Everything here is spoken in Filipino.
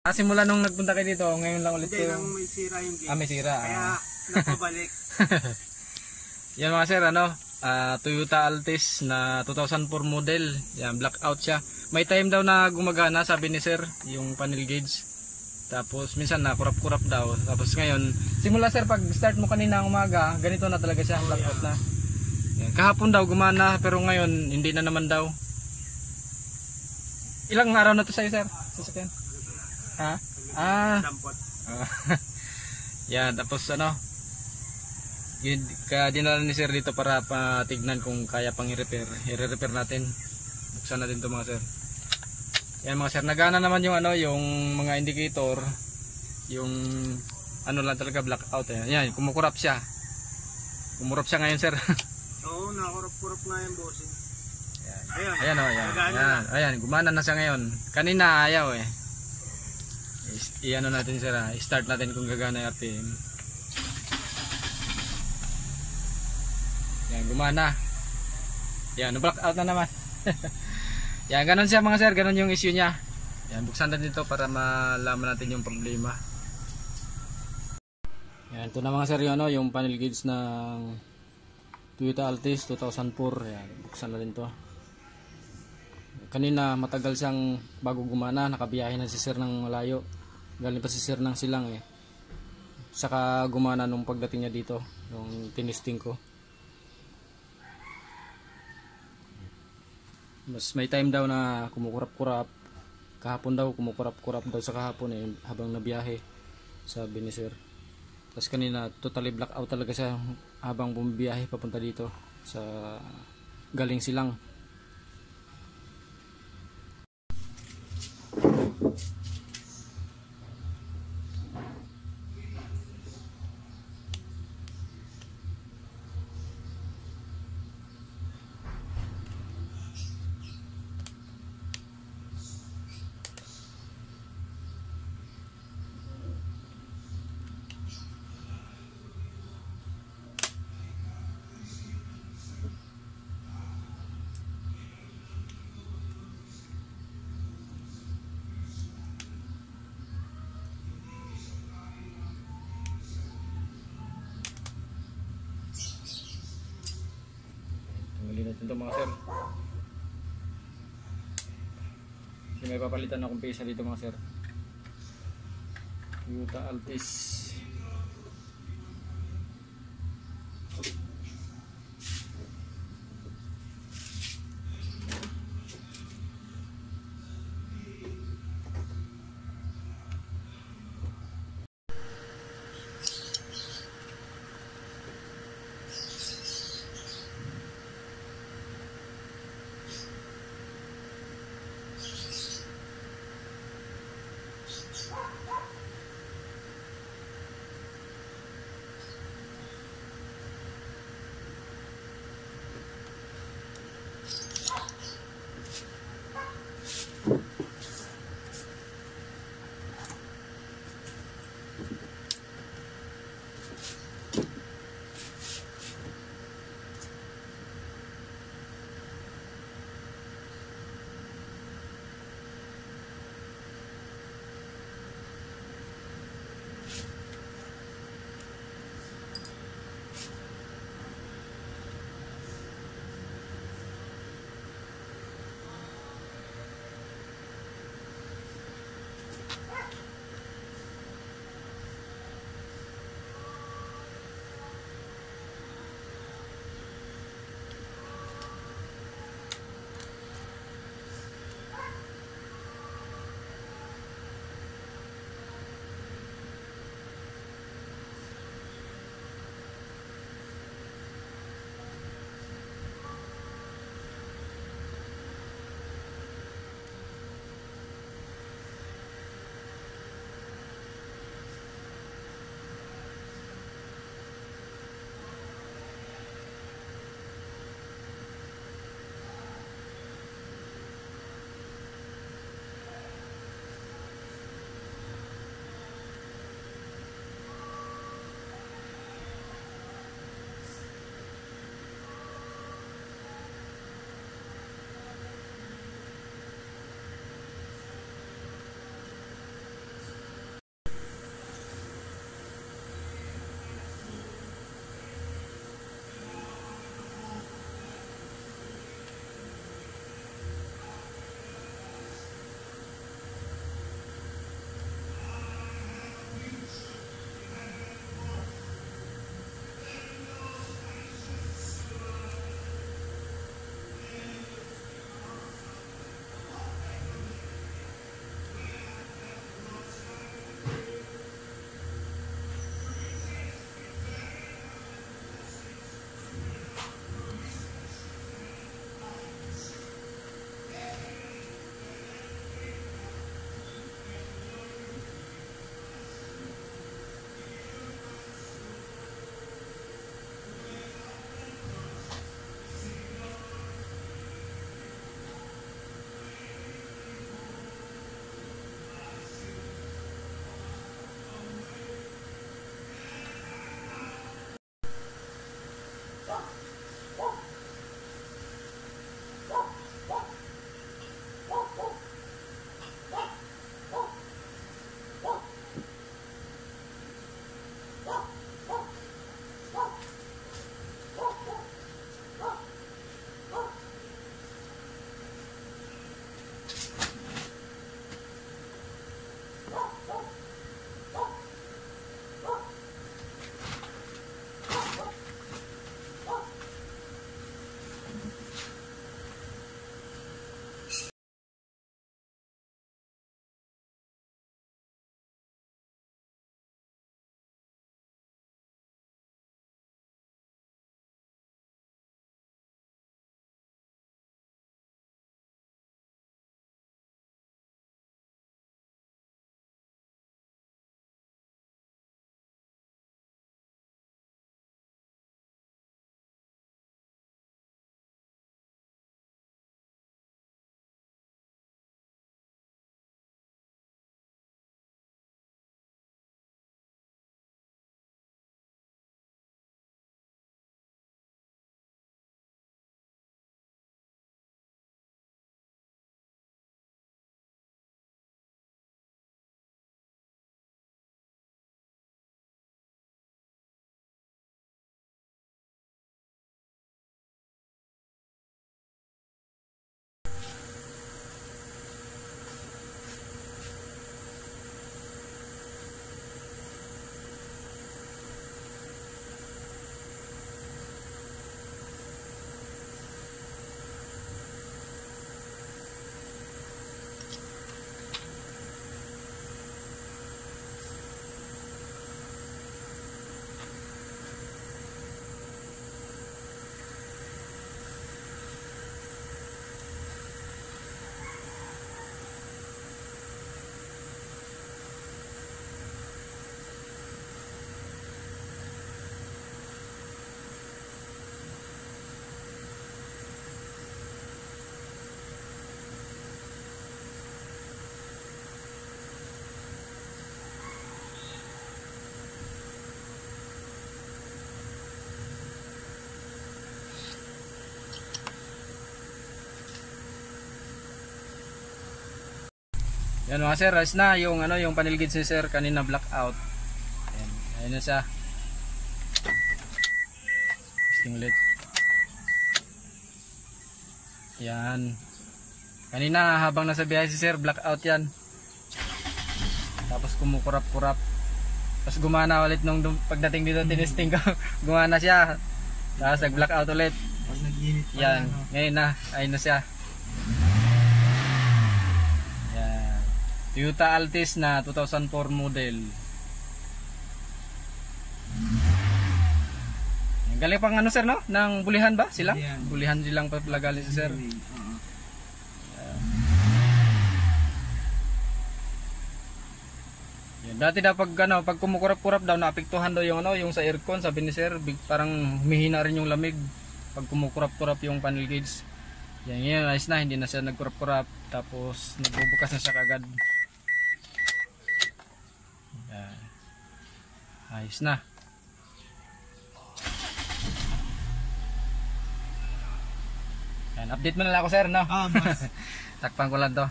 Simula nung nagpunta kayo dito, ngayon lang ulit Hindi, nang may sira yung gate. may sira. Kaya napabalik. Yan mga sir, ano, Toyota Altis na 2004 model. Yan, blackout siya. May time daw na gumagana, sabi ni sir, yung panel gauge. Tapos minsan na kurap-kurap daw. Tapos ngayon, simula sir, pag start mo kanina ang umaga, ganito na talaga siya, blackout na. Yan. Kahapon daw gumana, pero ngayon hindi na naman daw. Ilang araw na to sa'yo sir? Sasakyan? Ha? Dampot. Yan, tapos ano, dinala ni sir dito para patignan kung kaya pang i-repair. I-repair natin. Buksan natin to mga sir. Yan mga sir, nagana naman yung ano, yung mga indicator, yung ano lang talaga blackout eh. Yan, kumukurap siya. Kumurap siya ngayon sir. Oo, nakurap-kurap na yung bossing. Ayan o, ayan. Ayan, gumana na siya ngayon. Kanina ayaw eh. I-ano natin sir, i-start natin kung gagana yung RPM. Yan, gumana. Yan, blackout na naman. Yan, ganun siya mga sir, ganun yung issue niya. Yan, buksan natin ito para malaman natin yung problema. Yan, ito na mga sir yung, ano, yung panel gauge ng Toyota Altis 2004. Yan, buksan natin to. Kanina matagal siyang bago gumana, nakabiyahe na si sir ng malayo. Galing pa si sir ng Silang eh. Saka gumana nung pagdating niya dito, nung tinisting ko. Mas may time daw na kumukurap-kurap. Kahapon daw kumukurap-kurap daw sa kahapon eh, habang nabiyahe, sabi ni sir. Tapos kanina totally blackout talaga siya habang bumibiyahe papunta dito sa galing Silang. Tanggalin natin ito mga sir. Kasi may papalitan akong pesa dito mga sir. Toyota Altis. Yan mga sir, ayos na yung ano, yung panel gauge ni sir kanina blackout. Ayan, ayun na siya. Testing ulit. Yan. Kanina habang nasa biyahe si sir, blackout yan. Tapos kumukurap-kurap. Tapos gumana ulit nung pagdating dito, tinesting ko. Gumana siya. Tapos nag-blackout ulit. Pag nag-init pa Yan, no? ngayon na, ayun na siya. Yan. Toyota Altis na 2004 model. Yan, galing pang ano sir no? Nang bulihan ba sila? Bulihan. Bulihan silang papalagali si sir. Oo. Yan, dati daw pag ano, pag kumukurap-kurap daw naapektuhan daw yung ano, yung sa aircon, sabi ni sir, parang humihina rin yung lamig pag kumukurap-kurap yung panel gauge. Yan, ngayon ayos na, hindi na siya nagkurap-kurap, tapos nagbubukas na siya kagad. Yan. Ayos na. Yan, update mo na lang ako sir no. Ah, mas Takpan ko lang to.